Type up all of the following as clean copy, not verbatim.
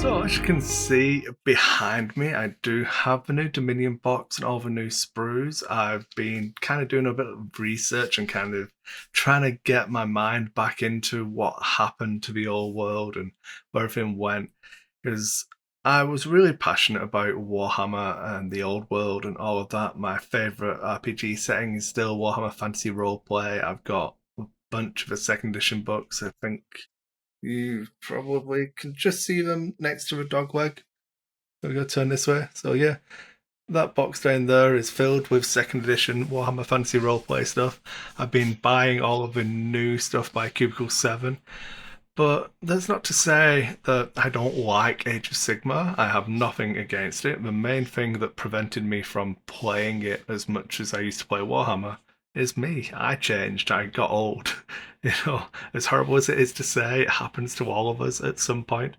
So as you can see behind me, I do have the new Dominion box and all the new sprues. I've been kind of doing a bit of research and kind of trying to get my mind back into what happened to the old world and where everything went. Because I was really passionate about Warhammer and the old world and all of that. My favorite RPG setting is still Warhammer Fantasy Roleplay. I've got a bunch of the second edition books. I think you probably can just see them next to a dog leg. We go turn this way. So yeah, that box down there is filled with second edition Warhammer Fantasy Roleplay stuff. I've been buying all of the new stuff by Cubicle 7. But that's not to say that I don't like Age of Sigma. I have nothing against it. The main thing that prevented me from playing it as much as I used to play Warhammer is me. I changed. I got old. As horrible as it is to say, it happens to all of us at some point.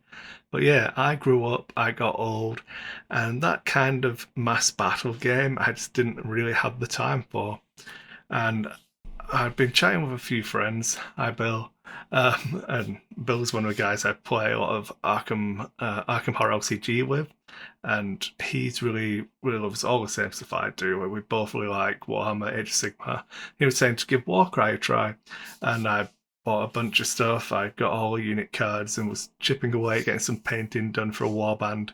But yeah, I grew up, I got old, and that kind of mass battle game I just didn't really have the time for. And I've been chatting with a few friends. Hi, Bill. And Bill's one of the guys I play a lot of Arkham Horror LCG with, and he's really loves all the same stuff I do. We both really like Warhammer Age of Sigmar. He was saying to give Warcry a try, and I bought a bunch of stuff. I got all the unit cards and was chipping away getting some painting done for a warband.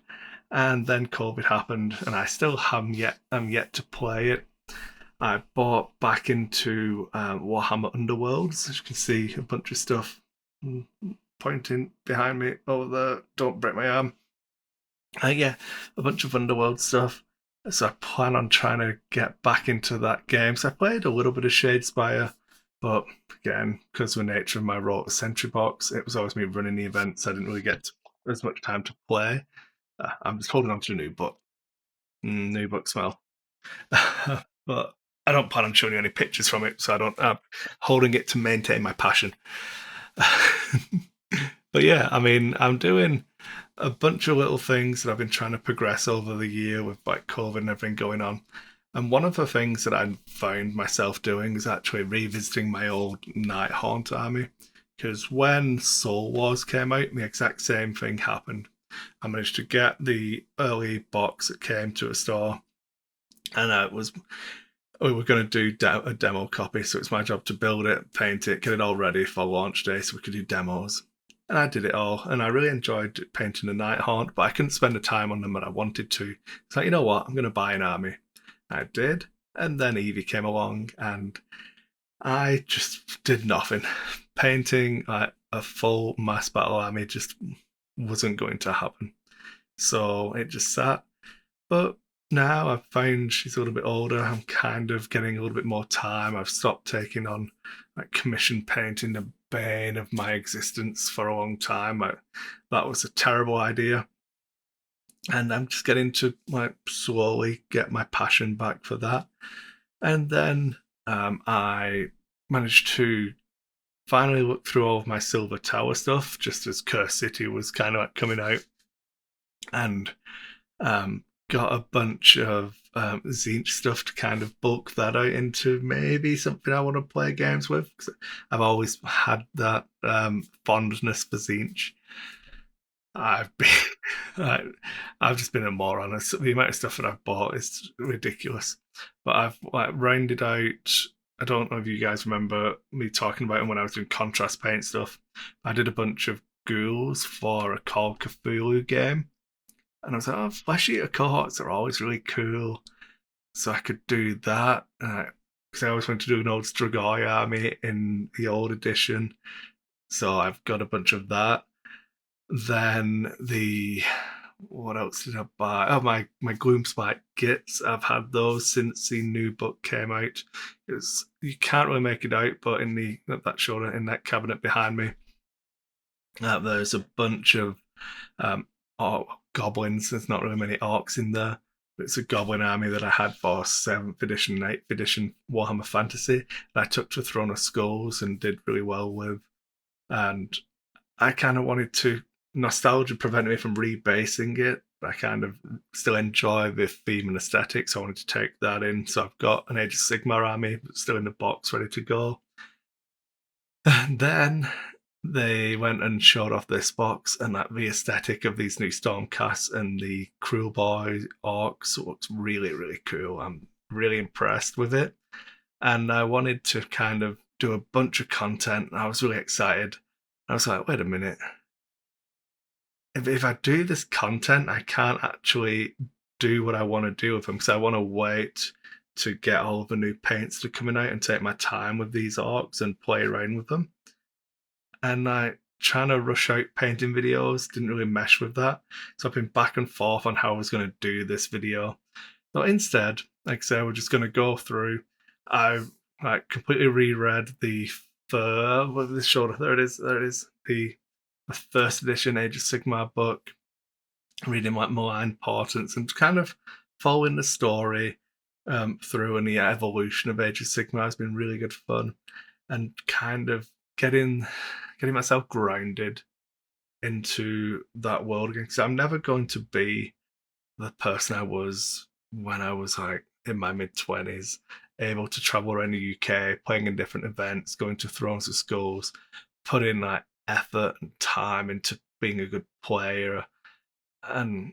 And then COVID happened, and I still haven't yet. I'm yet to play it. I bought back into Warhammer Underworlds. As you can see, a bunch of stuff pointing behind me over there. Don't break my arm. Yeah, a bunch of Underworld stuff. So I plan on trying to get back into that game. So I played a little bit of Shadespire, but again, because of the nature of my role at Sentry Box, it was always me running the events. I didn't really get as much time to play. I'm just holding on to a new book. New book smell. But I don't plan on showing you any pictures from it, so I don't. I'm holding it to maintain my passion. But yeah, I mean, I'm doing a bunch of little things that I've been trying to progress over the year with like COVID and everything going on. And one of the things that I found myself doing is actually revisiting my old Nighthaunt army. Because when Soul Wars came out, the exact same thing happened. I managed to get the early box that came to a store, and we were going to do a demo copy, so it's my job to build it, paint it, get it all ready for launch day so we could do demos. And I did it all, and I really enjoyed painting the Nighthaunt, but I couldn't spend the time on them that I wanted to. So, you know what, I'm going to buy an army. I did, and then Eevee came along, and I just did nothing. Painting like a full mass battle army just wasn't going to happen. So it just sat. But now I've found she's a little bit older. I'm kind of getting a little bit more time. I've stopped taking on like commission painting, the bane of my existence for a long time. That was a terrible idea. And I'm just getting to like slowly get my passion back for that. And then I managed to finally look through all of my Silver Tower stuff just as Curse City was kind of like coming out. And got a bunch of Zinch stuff to kind of bulk that out into maybe something I want to play games with. 'Cause I've always had that fondness for Zinch. I've been, I've just been a moron. The amount of stuff that I've bought is ridiculous. But I've like rounded out. I don't know if you guys remember me talking about it when I was doing contrast paint stuff. I did a bunch of ghouls for a Call of Cthulhu game, and I was like, oh, Flesh Eater cohorts are always really cool. So I could do that. Because I always wanted to do an old Strigoi army in the old edition. So I've got a bunch of that. Then what else did I buy? Oh, my Gloomspite kits. I've had those since the new book came out. You can't really make it out, but in that shoulder in that cabinet behind me, there's a bunch of goblins. There's not really many orcs in there. It's a goblin army that I had for 7th edition, 8th edition Warhammer Fantasy that I took to Throne of Skulls and did really well with. And I kind of wanted to, nostalgia prevented me from rebasing it, but I kind of still enjoy the theme and aesthetic, so I wanted to take that in. So I've got an Age of Sigmar army still in the box, ready to go. And then they went and showed off this box, and like the aesthetic of these new Stormcasts and the Kruleboy orcs looks really, really cool. I'm really impressed with it. And I wanted to kind of do a bunch of content, and I was really excited. I was like, wait a minute. If I do this content, I can't actually do what I want to do with them because I want to wait to get all of the new paints to coming out and take my time with these orcs and play around with them. And like trying to rush out painting videos didn't really mesh with that. So I've been back and forth on how I was going to do this video. So instead, like I said, we're just going to go through. I like completely reread the what this shoulder. There it is. There it is. The first edition Age of Sigmar book. Reading like Malign Portents and kind of following the story through, and the evolution of Age of Sigmar has been really good fun, and kind of getting myself grounded into that world again. Because I'm never going to be the person I was when I was like in my mid-20s, able to travel around the UK, playing in different events, going to Thrones of Skulls, put in like effort and time into being a good player. And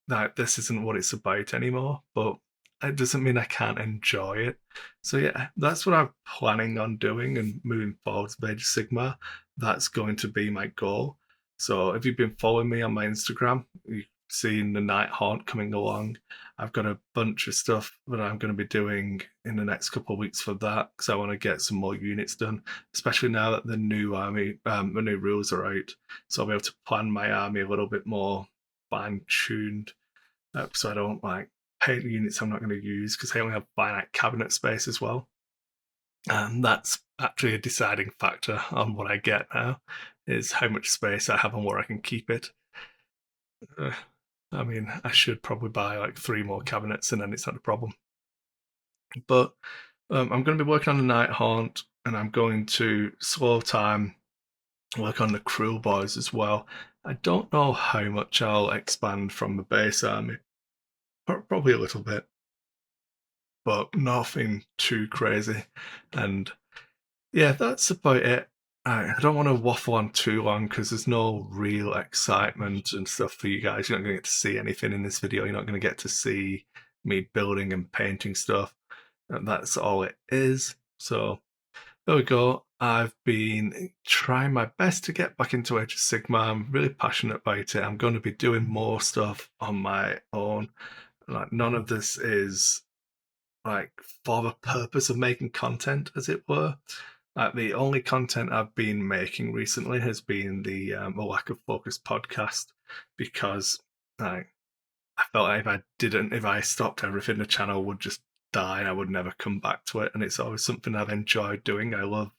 like this isn't what it's about anymore, but it doesn't mean I can't enjoy it. So yeah, that's what I'm planning on doing and moving forward with Age of Sigmar. That's going to be my goal. So if you've been following me on my Instagram, you've seen the Night Haunt coming along. I've got a bunch of stuff that I'm going to be doing in the next couple of weeks for that because I want to get some more units done, especially now that the new army, the new rules are out. So I'll be able to plan my army a little bit more fine-tuned, so I don't like paint units I'm not going to use because I only have finite cabinet space as well. And that's actually a deciding factor on what I get now, is how much space I have and where I can keep it. Uh, I mean, I should probably buy like 3 more cabinets and then it's not a problem. But I'm going to be working on the Night Haunt, and I'm going to slow time work on the Kruleboys as well. I don't know how much I'll expand from the base army. Probably a little bit, but nothing too crazy. And yeah, that's about it. I don't want to waffle on too long because there's no real excitement and stuff for you guys. You're not going to get to see anything in this video. You're not going to get to see me building and painting stuff. And that's all it is. So there we go. I've been trying my best to get back into Age of Sigmar. I'm really passionate about it. I'm going to be doing more stuff on my own. Like none of this is like for the purpose of making content, as it were. Like the only content I've been making recently has been the Lack of Focus podcast, because like I felt like if I stopped everything, the channel would just die and I would never come back to it. And it's always something I've enjoyed doing. I love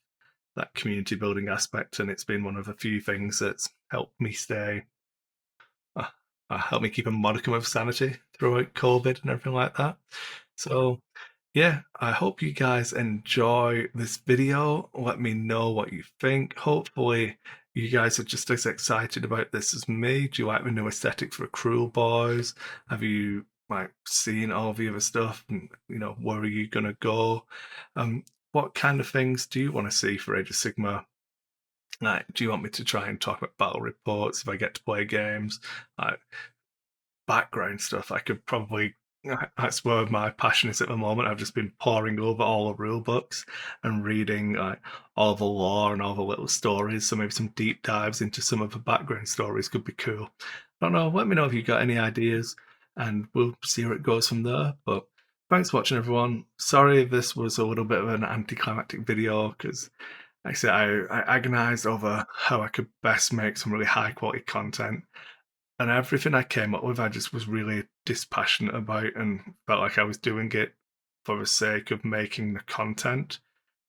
that community building aspect, and it's been one of the few things that's helped me uh, helped me keep a modicum of sanity throughout COVID and everything like that. So yeah, I hope you guys enjoy this video. Let me know what you think. Hopefully you guys are just as excited about this as me. Do you like the new aesthetic for Kruleboys? Have you like seen all the other stuff? And where are you gonna go? What kind of things do you want to see for Age of Sigmar? Like, do you want me to try and talk about battle reports if I get to play games? Like, background stuff, I could probably. That's where my passion is at the moment. I've just been poring over all the rule books and reading like all the lore and all the little stories. So maybe some deep dives into some of the background stories could be cool. I don't know. Let me know if you've got any ideas, and we'll see where it goes from there. But thanks for watching, everyone. Sorry if this was a little bit of an anticlimactic video because, like I said, I agonized over how I could best make some really high quality content, and everything I came up with, I just was really dispassionate about and felt like I was doing it for the sake of making the content,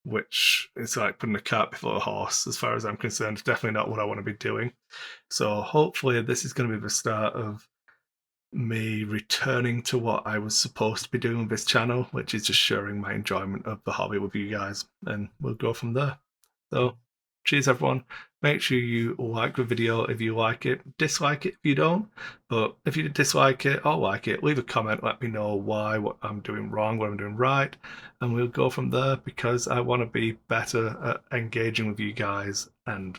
which is like putting the cart before the horse, as far as I'm concerned. It's definitely not what I want to be doing. So hopefully this is going to be the start of me returning to what I was supposed to be doing with this channel, which is just sharing my enjoyment of the hobby with you guys, and we'll go from there. So cheers everyone. Make sure you like the video if you like it, dislike it if you don't. But if you dislike it or like it, leave a comment, let me know why, what I'm doing wrong, what I'm doing right, and we'll go from there, because I want to be better at engaging with you guys, and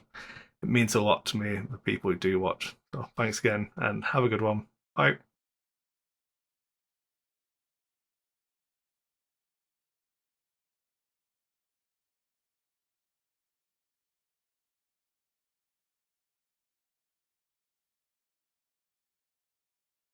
it means a lot to me, the people who do watch. So thanks again and have a good one. Bye.